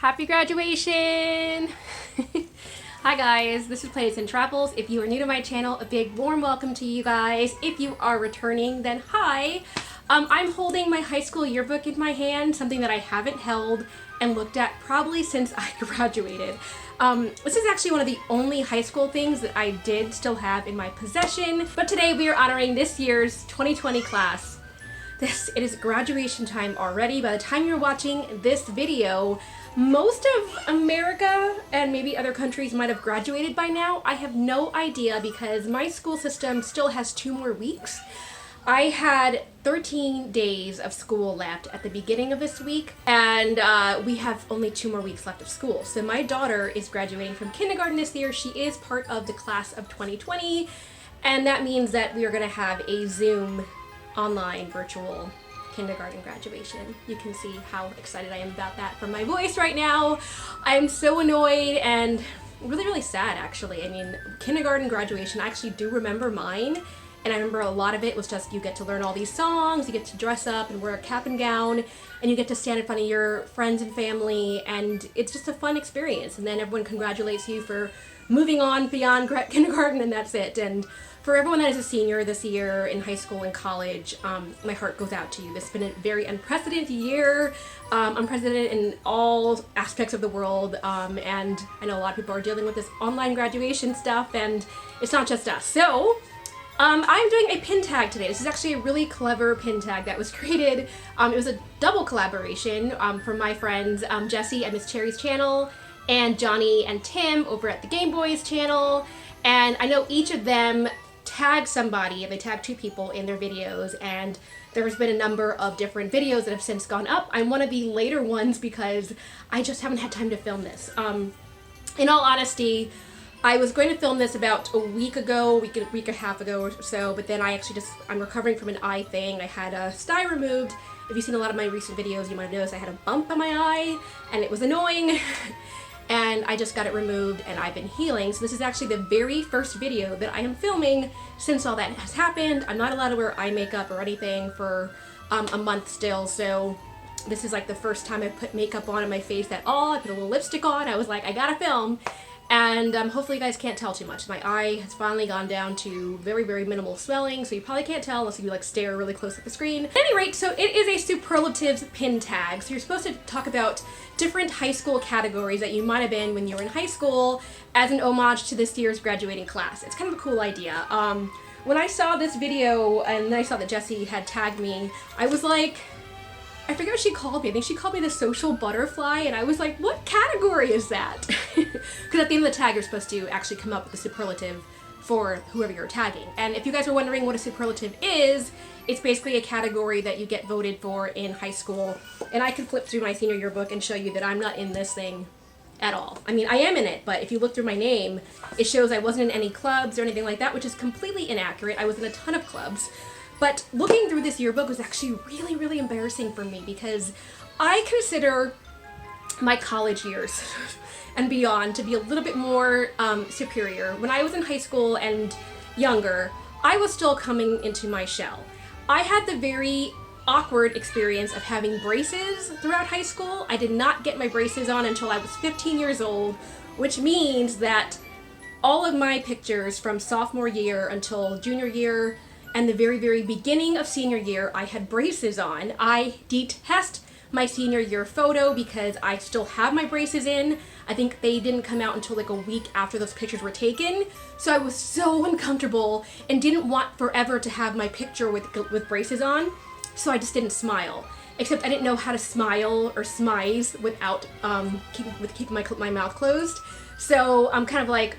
Happy graduation! Hi guys, this is Plays and Travels. If you are new to my channel, a big warm welcome to you guys. If you are returning, then hi! I'm holding my high school yearbook in my hand, something that I haven't held and looked at probably since I graduated. This is actually one of the only high school things that I did still have in my possession, but today we are honoring this year's 2020 class. It is graduation time already. By the time you're watching this video, most of America and maybe other countries might have graduated by now. I have no idea because my school system still has 2 more weeks. I had 13 days of school left at the beginning of this week, and we have only 2 more weeks left of school. So my daughter is graduating from kindergarten this year. She is part of the class of 2020, and that means that we are going to have a Zoom online virtual kindergarten graduation. You can see how excited I am about that from my voice right now. I'm so annoyed and really sad actually. I mean, kindergarten graduation, I actually do remember mine, and I remember a lot of it was just you get to learn all these songs, you get to dress up and wear a cap and gown, and you get to stand in front of your friends and family, and it's just a fun experience. And then everyone congratulates you for moving on beyond kindergarten, and that's it. And for everyone that is a senior this year in high school and college, my heart goes out to you. This has been a very unprecedented year, unprecedented in all aspects of the world, and I know a lot of people are dealing with this online graduation stuff, and it's not just us. So, I'm doing a pin tag today. This is actually a really clever pin tag that was created. It was a double collaboration from my friends Jessie and Miss Cherry's channel, and Johnny and Tim over at the Game Boys channel, and I know each of them tag somebody, and they tag 2 people in their videos, and there's been a number of different videos that have since gone up. I'm one of the later ones because I just haven't had time to film this. In all honesty, I was going to film this about a week ago, week and a half ago or so, but then I'm recovering from an eye thing. I had a sty removed. If you've seen a lot of my recent videos, you might have noticed I had a bump on my eye, and it was annoying. And I just got it removed, and I've been healing. So this is actually the very first video that I am filming since all that has happened. I'm not allowed to wear eye makeup or anything for a month still, so this is like the first time I put makeup on my face at all. I put a little lipstick on. I was like, I gotta film. And hopefully you guys can't tell too much. My eye has finally gone down to very minimal swelling, so you probably can't tell unless you like stare really close at the screen. At any rate, so it is a superlatives pin tag. So you're supposed to talk about different high school categories that you might have been when you were in high school as an homage to this year's graduating class. It's kind of a cool idea. When I saw this video and then I saw that Jessie had tagged me, I was like, I forget what she called me. I think she called me the social butterfly, and I was like, what category is that? Because at the end of the tag, you're supposed to actually come up with a superlative for whoever you're tagging. And if you guys are wondering what a superlative is, it's basically a category that you get voted for in high school. And I could flip through my senior yearbook and show you that I'm not in this thing at all. I mean, I am in it, but if you look through my name, it shows I wasn't in any clubs or anything like that, which is completely inaccurate. I was in a ton of clubs. But looking through this yearbook was actually really embarrassing for me because I consider my college years and beyond to be a little bit more superior. When I was in high school and younger, I was still coming into my shell. I had the very awkward experience of having braces throughout high school. I did not get my braces on until I was 15 years old, which means that all of my pictures from sophomore year until junior year and the very beginning of senior year, I had braces on. I detest my senior year photo because I still have my braces in. I think they didn't come out until like a week after those pictures were taken. So I was so uncomfortable and didn't want forever to have my picture with braces on. So I just didn't smile. Except I didn't know how to smile or smize without keeping my mouth closed. So I'm kind of like,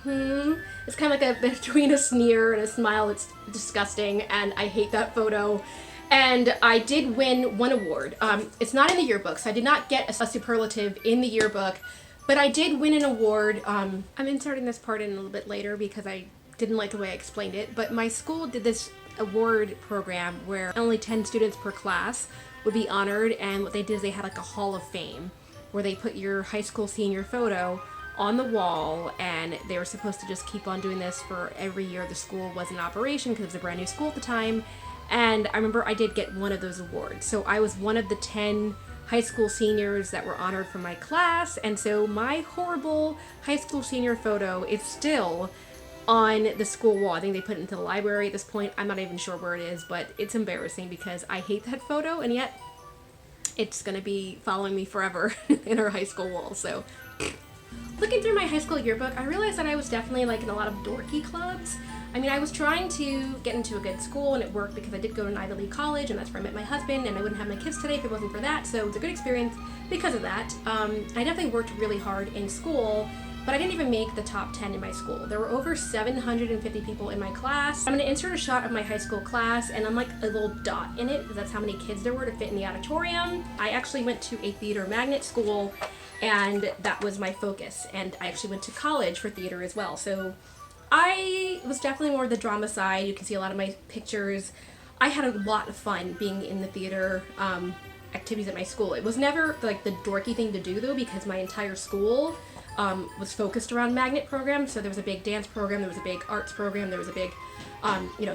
It's kind of like between a sneer and a smile. It's disgusting, and I hate that photo. And I did win one award. It's not in the yearbook, so I did not get a superlative in the yearbook, but I did win an award. I'm inserting this part in a little bit later because I didn't like the way I explained it, but my school did this award program where only 10 students per class would be honored, and what they did is they had like a hall of fame where they put your high school senior photo on the wall, and they were supposed to just keep on doing this for every year the school was in operation because it was a brand new school at the time. And I remember I did get one of those awards. So I was one of the 10 high school seniors that were honored from my class, and so my horrible high school senior photo is still on the school wall. I think they put it into the library at this point. I'm not even sure where it is, but it's embarrassing because I hate that photo, and yet it's gonna be following me forever in our high school wall. So looking through my high school yearbook, I realized that I was definitely like in a lot of dorky clubs. I mean, I was trying to get into a good school, and it worked because I did go to an Ivy League college, and that's where I met my husband, and I wouldn't have my kids today if it wasn't for that, so it was a good experience because of that. I definitely worked really hard in school, but I didn't even make the top 10 in my school. There were over 750 people in my class. I'm gonna insert a shot of my high school class, and I'm like a little dot in it because that's how many kids there were to fit in the auditorium. I actually went to a theater magnet school, and that was my focus, and I actually went to college for theater as well. So I was definitely more the drama side. You can see a lot of my pictures. I had a lot of fun being in the theater activities at my school. It was never like the dorky thing to do though, because my entire school was focused around magnet programs. So there was a big dance program, there was a big arts program, there was a big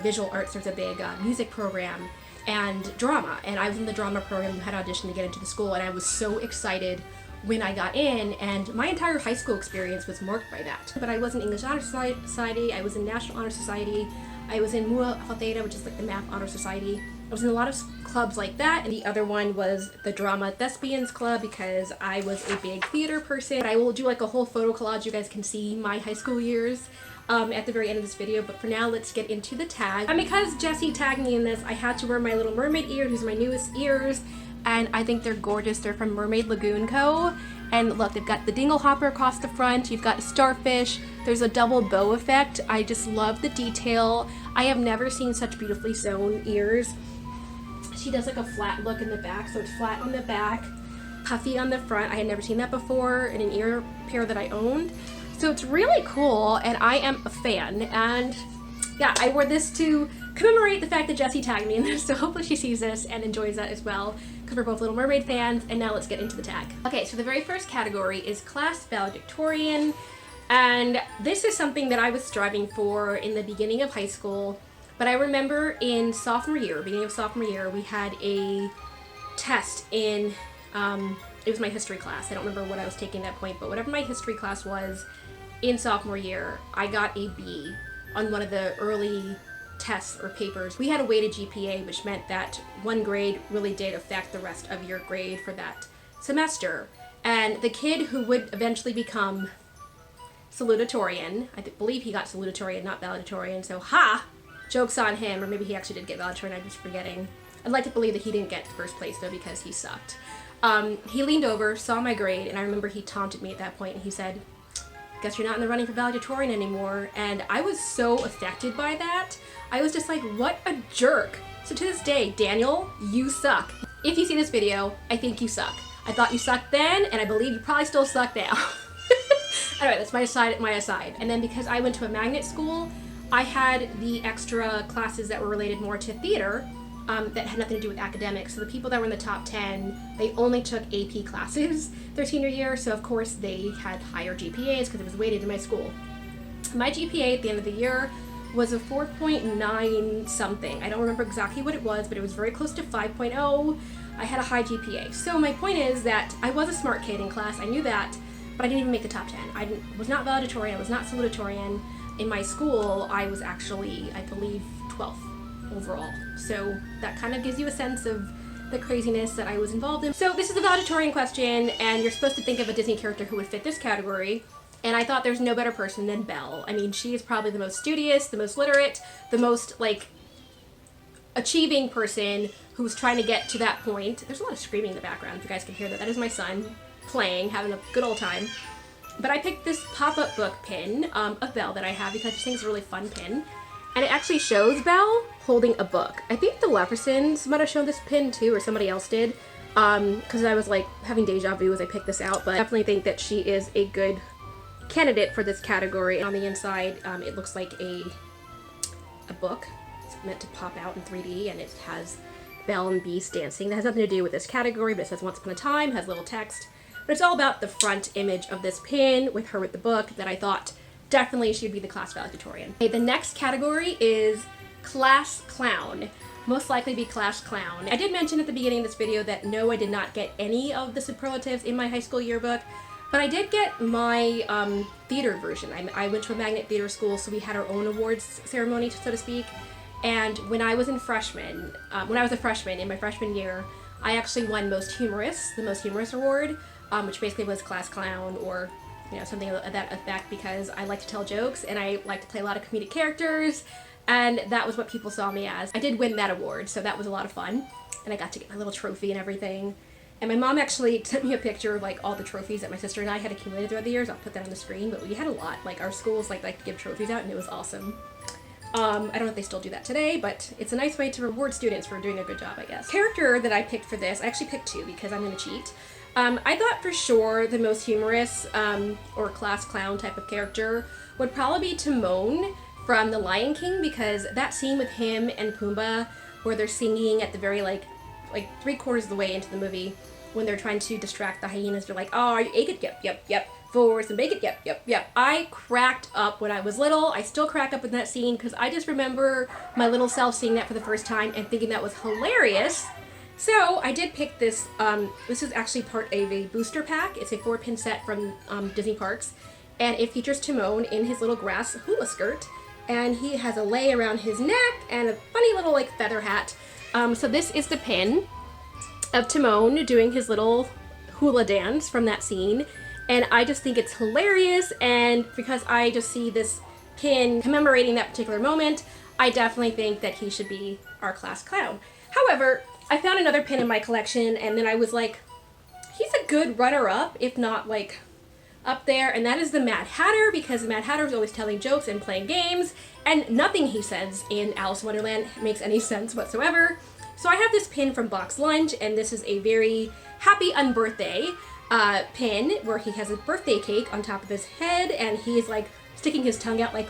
visual arts, there's a big music program, and drama. And I was in the drama program who had auditioned to get into the school, and I was so excited when I got in, and my entire high school experience was marked by that. But I was in English Honor Society, I was in National Honor Society, I was in Mu Alpha Theta, which is like the Math Honor Society. I was in a lot of clubs like that, and the other one was the Drama Thespians Club because I was a big theater person. But I will do like a whole photo collage. You guys can see my high school years at the very end of this video, but for now let's get into the tag. And because Jessie tagged me in this, I had to wear my Little Mermaid ears. These are my newest ears, and I think they're gorgeous. They're from Mermaid Lagoon Co. And look, they've got the dingle hopper across the front, you've got starfish, there's a double bow effect. I just love the detail. I have never seen such beautifully sewn ears. She does like a flat look in the back, so it's flat on the back, puffy on the front. I had never seen that before in an ear pair that I owned. So it's really cool, and I am a fan. And yeah, I wore this to commemorate the fact that Jessie tagged me in this, so hopefully she sees this and enjoys that as well, because we're both Little Mermaid fans. And now let's get into the tag. Okay, so the very first category is class valedictorian, and this is something that I was striving for in the beginning of high school. But I remember in sophomore year, beginning of sophomore year, we had a test in, it was my history class. I don't remember what I was taking at that point, but whatever my history class was in sophomore year, I got a B on one of the early tests or papers. We had a weighted GPA, which meant that one grade really did affect the rest of your grade for that semester. And the kid who would eventually become salutatorian, I believe he got salutatorian, not valedictorian, so joke's on him, or maybe he actually did get valedictorian, I'm just forgetting. I'd like to believe that he didn't get first place though because he sucked. He leaned over, saw my grade, and I remember he taunted me at that point, and he said, "Guess you're not in the running for valedictorian anymore." And I was so affected by that. I was just like, what a jerk. So to this day, Daniel, you suck. If you see this video, I think you suck. I thought you sucked then, and I believe you probably still suck now. Anyway, that's my aside. And then because I went to a magnet school, I had the extra classes that were related more to theater that had nothing to do with academics. So the people that were in the top 10, they only took AP classes their senior year, so of course they had higher GPAs because it was weighted in my school. My GPA at the end of the year was a 4.9 something. I don't remember exactly what it was, but it was very close to 5.0. I had a high GPA. So my point is that I was a smart kid in class, I knew that, but I didn't even make the top 10. I was not valedictorian, I was not salutatorian. In my school, I was actually, I believe, 12th overall. So that kind of gives you a sense of the craziness that I was involved in. So this is the valedictorian question, and you're supposed to think of a Disney character who would fit this category. And I thought there's no better person than Belle. I mean, she is probably the most studious, the most literate, the most, like, achieving person who's trying to get to that point. There's a lot of screaming in the background, if you guys can hear that. That is my son playing, having a good old time. But I picked this pop-up book pin of Belle that I have because I just think it's a really fun pin. And it actually shows Belle holding a book. I think the Leversons might have shown this pin too, or somebody else did. Because I was like having deja vu as I picked this out. But I definitely think that she is a good candidate for this category. On the inside, it looks like a book. It's meant to pop out in 3D, and it has Belle and Beast dancing. That has nothing to do with this category, but it says Once Upon a Time, has little text. But it's all about the front image of this pin with her with the book that I thought definitely she would be the class valedictorian. Okay, the next category is class clown. most likely be class clown. I did mention at the beginning of this video that no, I did not get any of the superlatives in my high school yearbook, but I did get my theater version. I went to a magnet theater school, so we had our own awards ceremony, so to speak. And when I was a freshman in my freshman year, I actually won the Most Humorous award, which basically was class clown or something of that effect, because I like to tell jokes and I like to play a lot of comedic characters, and that was what people saw me as. I did win that award, so that was a lot of fun, and I got to get my little trophy and everything. And my mom actually sent me a picture of like all the trophies that my sister and I had accumulated throughout the years. I'll put that on the screen, but we had a lot. Like our schools like to give trophies out, and it was awesome. I don't know if they still do that today, but it's a nice way to reward students for doing a good job, I guess. Character that I picked for this, I actually picked two because I'm gonna cheat. I thought for sure the most humorous or class clown type of character would probably be Timon from The Lion King, because that scene with him and Pumbaa where they're singing at the very like 3/4 of the way into the movie, when they're trying to distract the hyenas, they're like, oh, are you naked? Yep. Forwards and bacon? Yep. I cracked up when I was little. I still crack up in that scene because I just remember my little self seeing that for the first time and thinking that was hilarious. So I did pick this. This is actually part of a booster pack. It's a 4-pin set from Disney Parks, and it features Timon in his little grass hula skirt, and he has a lei around his neck and a funny little like feather hat. So this is the pin of Timon doing his little hula dance from that scene, and I just think it's hilarious, and because I just see this pin commemorating that particular moment, I definitely think that he should be our class clown. However, I found another pin in my collection, and then I was like, he's a good runner-up, if not like up there, and that is the Mad Hatter, because the Mad Hatter is always telling jokes and playing games, and nothing he says in Alice in Wonderland makes any sense whatsoever. So I have this pin from Box Lunch, and this is a very happy unbirthday pin where he has a birthday cake on top of his head, and he's like sticking his tongue out like,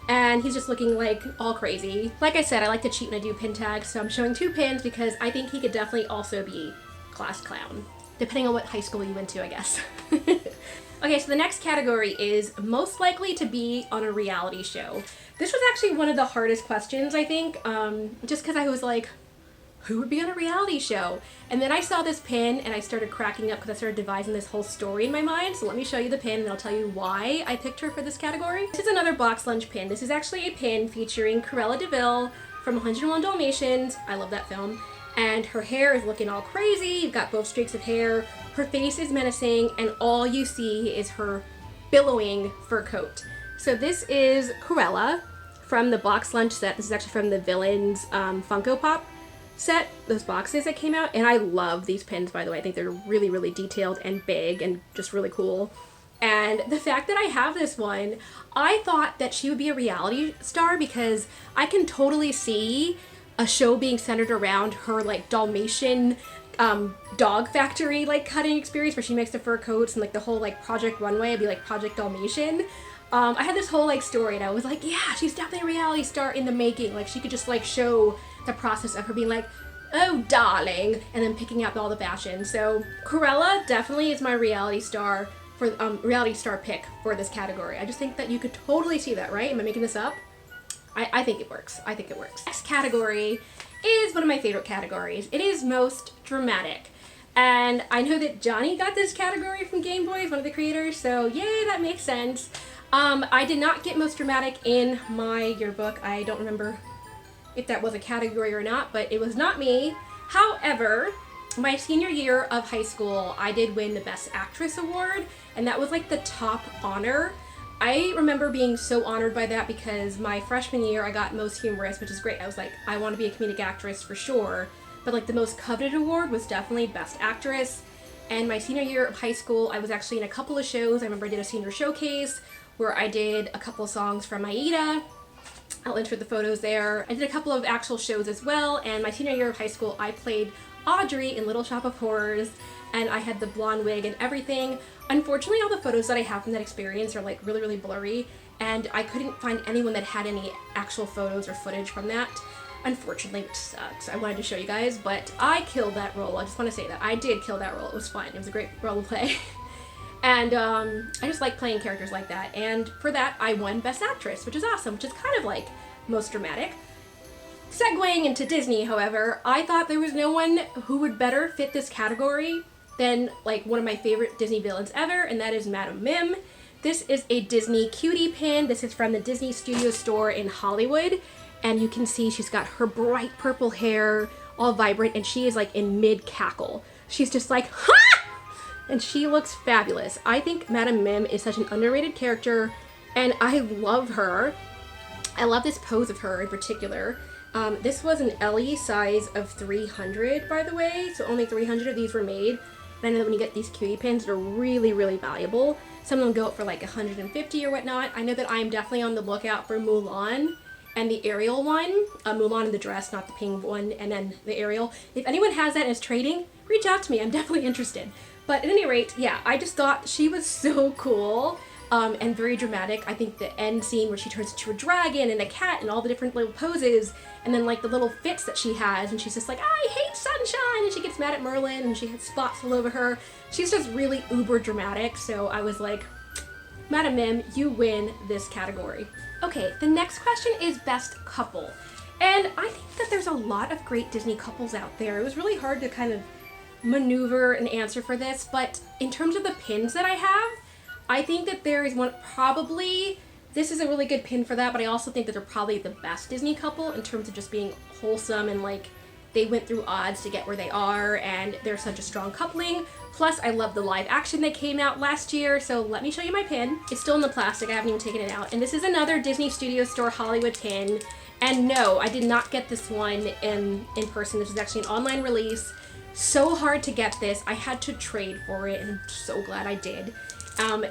and he's just looking like all crazy. Like I said, I like to cheat when I do pin tags, so I'm showing two pins because I think he could definitely also be class clown, depending on what high school you went to, I guess. Okay, so the next category is most likely to be on a reality show. This was actually one of the hardest questions, I think, just because I was like, who would be on a reality show? And then I saw this pin and I started cracking up because I started devising this whole story in my mind. So let me show you the pin and I'll tell you why I picked her for this category. This is another Box Lunch pin. This is actually a pin featuring Cruella de Vil from 101 Dalmatians. I love that film. And her hair is looking all crazy. You've got both streaks of hair. Her face is menacing, and all you see is her billowing fur coat. So this is Cruella from the Box Lunch set. This is actually from the Villains Funko Pop set, those boxes that came out. And I love these pins, by the way. I think they're really, really detailed and big and just really cool. And the fact that I have this one, I thought that she would be a reality star because I can totally see a show being centered around her like Dalmatian dog factory like cutting experience where she makes the fur coats, and like the whole like Project Runway would be like Project Dalmatian. I had this whole like story and I was like, yeah, she's definitely a reality star in the making. Like she could just like show the process of her being like, oh darling, and then picking out all the fashion. So Cruella definitely is my reality star for reality star pick for this category. I just think that you could totally see that, right? Am I making this up? I think it works. I think it works. Next category is one of my favorite categories. It is most dramatic. And I know that Johnny got this category from Game Boy, one of the creators, so yay, that makes sense. I did not get most dramatic in my yearbook. I don't remember if that was a category or not, but it was not me. However, my senior year of high school, I did win the Best Actress Award, and that was like the top honor. I remember being so honored by that because my freshman year I got Most Humorous, which is great. I was like, I want to be a comedic actress for sure. But like the most coveted award was definitely Best Actress. And my senior year of high school, I was actually in a couple of shows. I remember I did a senior showcase where I did a couple of songs from Aida. I'll insert the photos there. I did a couple of actual shows as well. And my senior year of high school, I played Audrey in Little Shop of Horrors, and I had the blonde wig and everything. Unfortunately, all the photos that I have from that experience are like really, really blurry, and I couldn't find anyone that had any actual photos or footage from that. Unfortunately, which sucks. I wanted to show you guys, but I killed that role. I just want to say that. I did kill that role. It was fun. It was a great role to play. And I just like playing characters like that. And for that, I won Best Actress, which is awesome, which is kind of like most dramatic. Segueing into Disney, however, I thought there was no one who would better fit this category than like one of my favorite Disney villains ever, and that is Madame Mim. This is a Disney cutie pin. This is from the Disney Studio store in Hollywood, and you can see she's got her bright purple hair, all vibrant, and she is like in mid-cackle. She's just like, ha! And she looks fabulous. I think Madame Mim is such an underrated character, and I love her. I love this pose of her in particular. This was an LE size of 300, by the way, so only 300 of these were made. And I know that when you get these cutie pins, they're really, really valuable. Some of them go up for like 150 or whatnot. I know that I am definitely on the lookout for Mulan and the Ariel one. Mulan in the dress, not the pink one, and then the Ariel. If anyone has that and is trading, reach out to me. I'm definitely interested. But at any rate, yeah, I just thought she was so cool. And very dramatic. I think the end scene where she turns into a dragon and a cat and all the different little poses, and then like the little fits that she has, and she's just like, I hate sunshine, and she gets mad at Merlin, and she has spots all over her. She's just really uber dramatic, so I was like, Madame Mim, you win this category. Okay, the next question is best couple. And I think that there's a lot of great Disney couples out there. It was really hard to kind of maneuver an answer for this, but in terms of the pins that I have, I think that there is one, probably, this is a really good pin for that, but I also think that they're probably the best Disney couple in terms of just being wholesome and like they went through odds to get where they are, and they're such a strong coupling. Plus, I love the live action that came out last year, so let me show you my pin. It's still in the plastic, I haven't even taken it out. And this is another Disney Studio Store Hollywood pin. And no, I did not get this one in person. This was actually an online release. So hard to get this. I had to trade for it, and I'm so glad I did.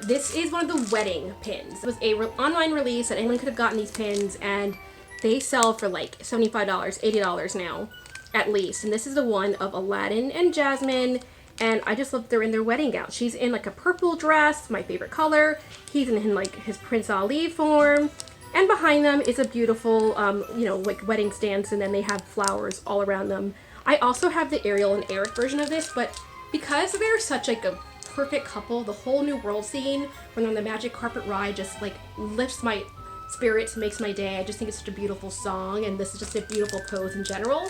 This is one of the wedding pins. It was a online release that anyone could have gotten these pins, and they sell for like $75, $80 now, at least. And this is the one of Aladdin and Jasmine, and I just love they're in their wedding gown. She's in like a purple dress, my favorite color. He's in like his Prince Ali form. And behind them is a beautiful, you know, like wedding stance, and then they have flowers all around them. I also have the Ariel and Eric version of this, but because they're such like a perfect couple, the whole New World scene when they're on the magic carpet ride just like lifts my spirits, makes my day. I just think it's such a beautiful song, and this is just a beautiful pose in general,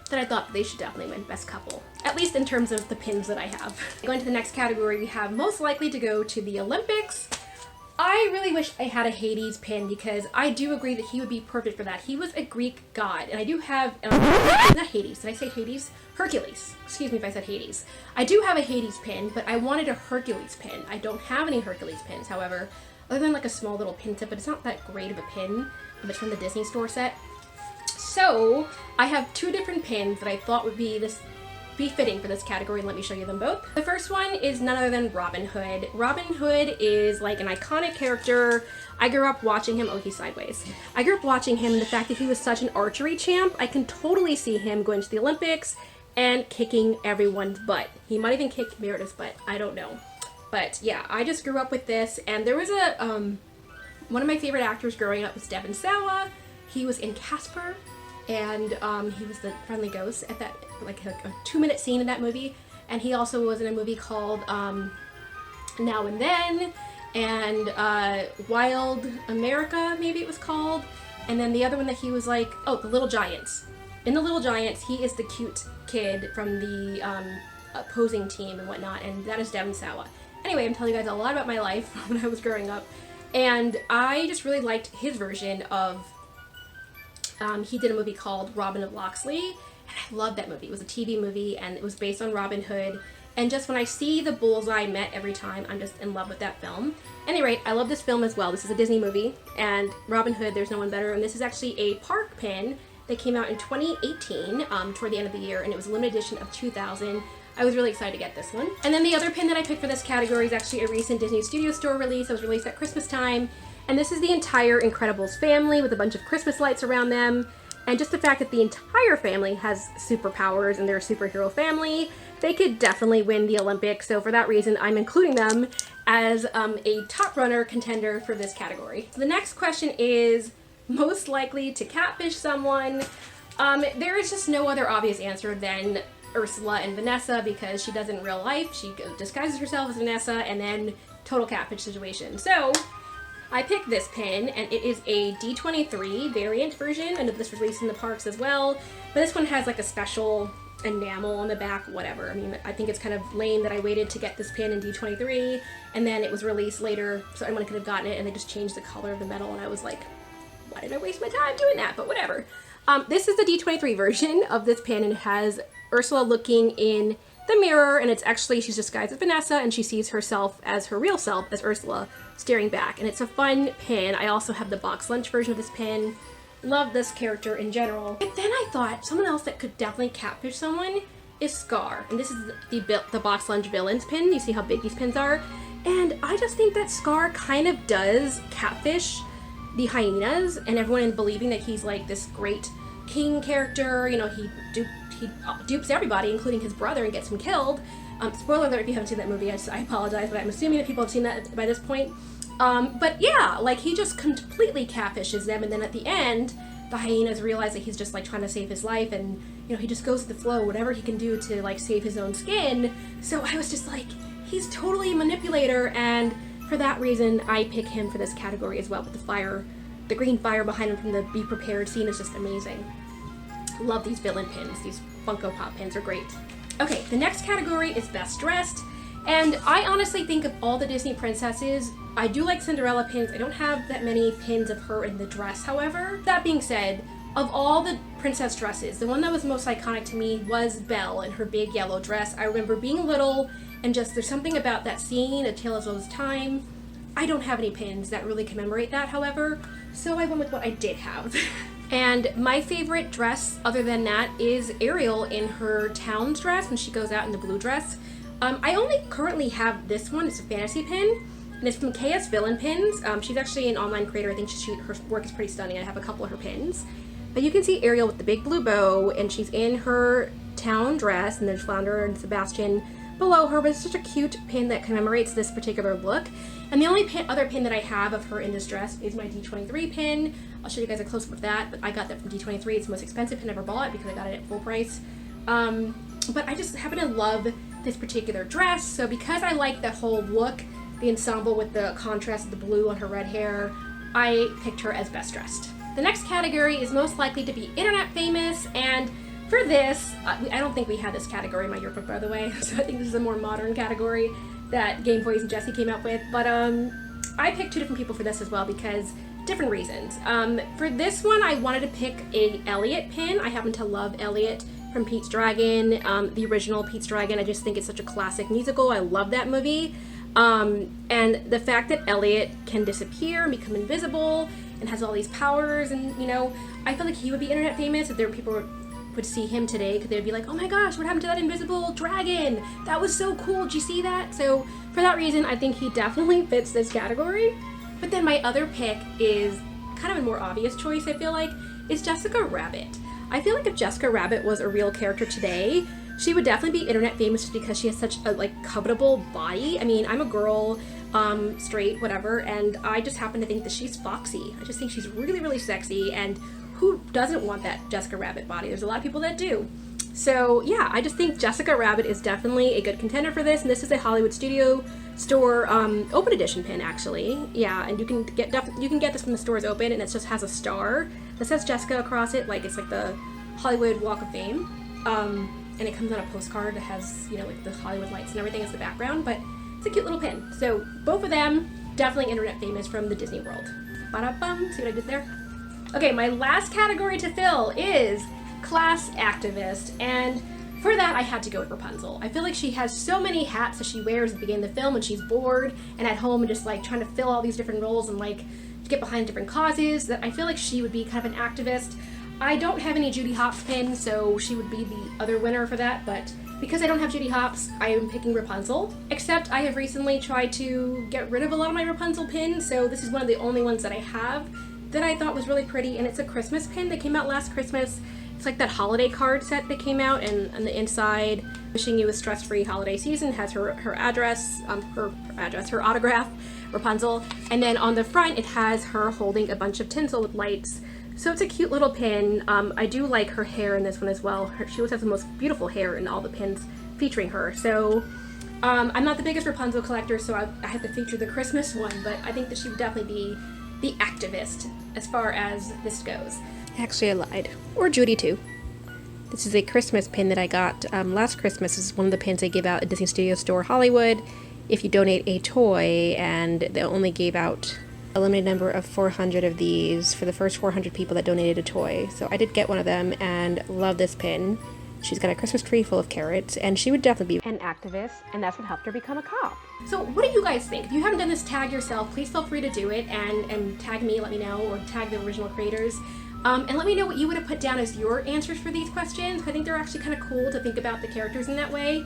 that I thought they should definitely win best couple, at least in terms of the pins that I have. Going to the next category, we have most likely to go to the Olympics. I really wish I had a Hades pin, because I do agree that he would be perfect for that. He was a Greek god, and I do have, not Hades, did I say Hades? Hercules. Excuse me if I said Hades. I do have a Hades pin, but I wanted a Hercules pin. I don't have any Hercules pins, however, other than like a small little pin tip, but it's not that great of a pin, but it's from the Disney store set. So I have two different pins that I thought would be fitting for this category, and let me show you them both. The first one is none other than Robin Hood. Robin Hood is like an iconic character. I grew up watching him. Oh, he's sideways. I grew up watching him, and the fact that he was such an archery champ, I can totally see him going to the Olympics and kicking everyone's butt. He might even kick Meredith's butt. I don't know. But yeah, I just grew up with this, and there was a, one of my favorite actors growing up was Devon Sawa. He was in Casper, and he was the friendly ghost at that, like a 2-minute scene in that movie. And he also was in a movie called Now and Then, and Wild America, maybe it was called. And then the other one that he was like, oh, The Little Giants. In The Little Giants, he is the cute kid from the opposing team and whatnot, and that is Devon Sawa. Anyway, I'm telling you guys a lot about my life when I was growing up, and I just really liked his version of, he did a movie called Robin of Locksley, and I loved that movie. It was a TV movie, and it was based on Robin Hood, and just when I see the bullseye met every time, I'm just in love with that film. At any rate, I love this film as well. This is a Disney movie, and Robin Hood, there's no one better, and this is actually a park pin that came out in 2018, toward the end of the year, and it was a limited edition of 2000. I was really excited to get this one. And then the other pin that I picked for this category is actually a recent Disney Studio Store release. It was released at Christmas time, and this is the entire Incredibles family with a bunch of Christmas lights around them. And just the fact that the entire family has superpowers and they're a superhero family, they could definitely win the Olympics. So for that reason, I'm including them as a top runner contender for this category. So the next question is most likely to catfish someone. There is just no other obvious answer than Ursula and Vanessa, because she does it in real life. She disguises herself as Vanessa, and then total catfish situation. So I picked this pin, and it is a D23 variant version. I know this was released in the parks as well, but this one has like a special enamel on the back, whatever. I mean, I think it's kind of lame that I waited to get this pin in D23, and then it was released later, so anyone could have gotten it, and they just changed the color of the metal, and I was like, why did I waste my time doing that? But whatever. This is the D23 version of this pin, and it has Ursula looking in the mirror, and it's actually, she's disguised as Vanessa, and she sees herself as her real self, as Ursula, staring back, and it's a fun pin. I also have the box lunch version of this pin. Love this character in general. But then I thought someone else that could definitely catfish someone is Scar, and this is the box lunch villains pin. You see how big these pins are? And I just think that Scar kind of does catfish the hyenas, and everyone in believing that he's like this great king character. You know, he dupes everybody, including his brother, and gets him killed. Spoiler alert if you haven't seen that movie, I apologize, but I'm assuming that people have seen that by this point. But yeah, like he just completely catfishes them, and then at the end, the hyenas realize that he's just like trying to save his life, and you know, he just goes with the flow, whatever he can do to like save his own skin. So I was just like, he's totally a manipulator, and for that reason, I pick him for this category as well. But the green fire behind him from the Be Prepared scene is just amazing. Love these villain pins. These Funko Pop pins are great. Okay, the next category is Best Dressed. And I honestly think of all the Disney princesses, I do like Cinderella pins. I don't have that many pins of her in the dress, however. That being said, of all the princess dresses, the one that was most iconic to me was Belle in her big yellow dress. I remember being little, and just there's something about that scene, A Tale as Old as Time. I don't have any pins that really commemorate that, however, so I went with what I did have. And my favorite dress, other than that, is Ariel in her town's dress when she goes out in the blue dress. I only currently have this one. It's a fantasy pin, and it's from KS Villain Pins. She's actually an online creator. I think her work is pretty stunning. I have a couple of her pins. But you can see Ariel with the big blue bow, and she's in her town dress, and there's Flounder and Sebastian below her, but it's such a cute pin that commemorates this particular look. And the only other pin that I have of her in this dress is my D23 pin. I'll show you guys a close-up of that, but I got that from D23. It's the most expensive pin I ever bought because I got it at full price. But I just happen to love this particular dress, so because I like the whole look, the ensemble with the contrast of the blue on her red hair, I picked her as Best Dressed. The next category is Most Likely to be Internet Famous, and for this, I don't think we had this category in my yearbook, by the way, so I think this is a more modern category that Game Boys and Jessie came up with, but I picked two different people for this as well because different reasons. For this one, I wanted to pick a Elliot pin. I happen to love Elliot from Pete's Dragon, the original Pete's Dragon. I just think it's such a classic musical. I love that movie. And the fact that Elliot can disappear and become invisible and has all these powers, and you know, I feel like he would be internet famous if there were people would see him today, because they'd be like, oh my gosh, what happened to that invisible dragon? That was so cool, did you see that? So for that reason, I think he definitely fits this category. But then my other pick is kind of a more obvious choice, I feel like, is Jessica Rabbit. I feel like if Jessica Rabbit was a real character today, she would definitely be internet famous just because she has such a like covetable body. I mean, I'm a girl, straight, whatever, and I just happen to think that she's foxy. I just think she's really, really sexy, and who doesn't want that Jessica Rabbit body? There's a lot of people that do. So yeah, I just think Jessica Rabbit is definitely a good contender for this, and this is a Hollywood Studio Store open edition pin, actually. Yeah, and you can get this from the stores open, and it just has a star that says Jessica across it, like it's like the Hollywood Walk of Fame. And it comes on a postcard that has, you know, like the Hollywood lights and everything as the background, but it's a cute little pin. So both of them definitely internet famous from the Disney World. Ba-da-bum, see what I did there? Okay, my last category to fill is Class Activist, and for that I had to go with Rapunzel. I feel like she has so many hats that she wears at the beginning of the film when she's bored and at home and just like trying to fill all these different roles and like get behind different causes, that I feel like she would be kind of an activist. I don't have any Judy Hopps pins, so she would be the other winner for that, but because I don't have Judy Hopps, I am picking Rapunzel. Except I have recently tried to get rid of a lot of my Rapunzel pins, so this is one of the only ones that I have that I thought was really pretty, and it's a Christmas pin that came out last Christmas. It's like that holiday card set that came out, and on the inside, wishing you a stress-free holiday season, has her address, her autograph, Rapunzel, and then on the front it has her holding a bunch of tinsel with lights. So it's a cute little pin. I do like her hair in this one as well. She always has the most beautiful hair in all the pins featuring her. So I'm not the biggest Rapunzel collector, so I have to feature the Christmas one, but I think that she would definitely be the activist as far as this goes. Actually, I lied. Or Judy too. This is a Christmas pin that I got last Christmas. This is one of the pins they give out at Disney Studio Store Hollywood if you donate a toy, and they only gave out a limited number of 400 of these for the first 400 people that donated a toy. So I did get one of them and love this pin. She's got a Christmas tree full of carrots, and she would definitely be an activist, and that's what helped her become a cop. So what do you guys think? If you haven't done this tag yourself, please feel free to do it and tag me, let me know, or tag the original creators. And let me know what you would have put down as your answers for these questions. I think they're actually kind of cool to think about the characters in that way.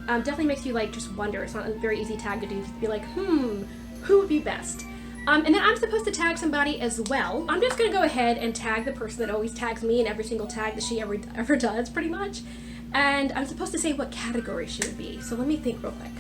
Definitely makes you like just wonder. It's not a very easy tag to do. Just be like, who would be best? And then I'm supposed to tag somebody as well. I'm just gonna go ahead and tag the person that always tags me in every single tag that she ever does, pretty much. And I'm supposed to say what category she would be. So let me think real quick.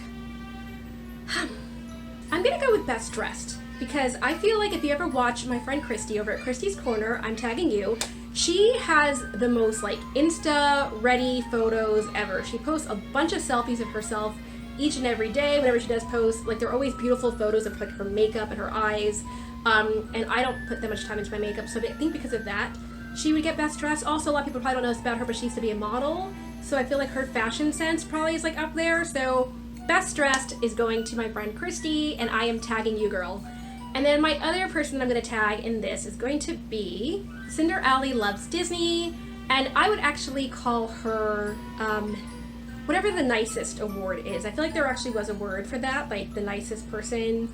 I'm gonna go with best dressed, because I feel like if you ever watch my friend Christy over at Christy's Corner, I'm tagging you, she has the most like Insta ready photos ever. She posts a bunch of selfies of herself each and every day whenever she does post. Like, they're always beautiful photos of like her makeup and her eyes, and I don't put that much time into my makeup, so I think because of that she would get best dressed. Also, a lot of people probably don't know this about her, but she used to be a model, so I feel like her fashion sense probably is like up there. So best dressed is going to my friend Christy, and I am tagging you, girl. And then my other person that I'm going to tag in this is going to be Cinder Alley Loves Disney, and I would actually call her whatever the nicest award is. I feel like there actually was a word for that, like the nicest person,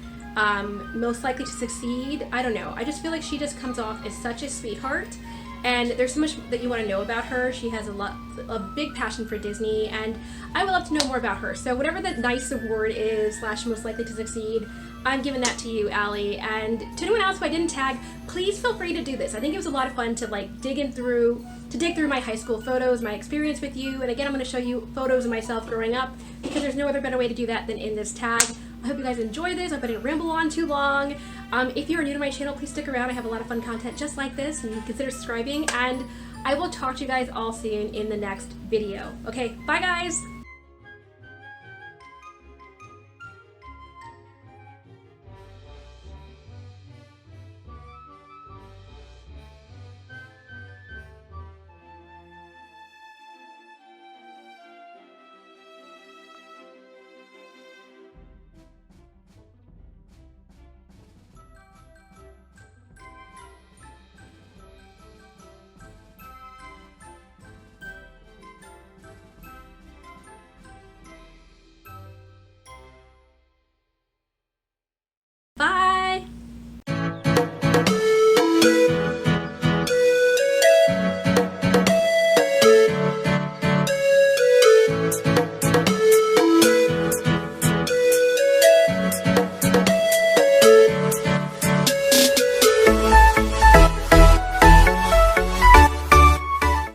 most likely to succeed. I don't know. I just feel like she just comes off as such a sweetheart, and there's so much that you want to know about her. She has a big passion for Disney, and I would love to know more about her. So whatever the nice award is / most likely to succeed, I'm giving that to you, Allie. And to anyone else who I didn't tag, please feel free to do this. I think it was a lot of fun to like dig through my high school photos, my experience with you. And again, I'm going to show you photos of myself growing up, because there's no other better way to do that than in this tag. I hope you guys enjoy this. I hope I didn't ramble on too long. If you're new to my channel, please stick around. I have a lot of fun content just like this, and consider subscribing. And I will talk to you guys all soon in the next video. Okay, bye guys!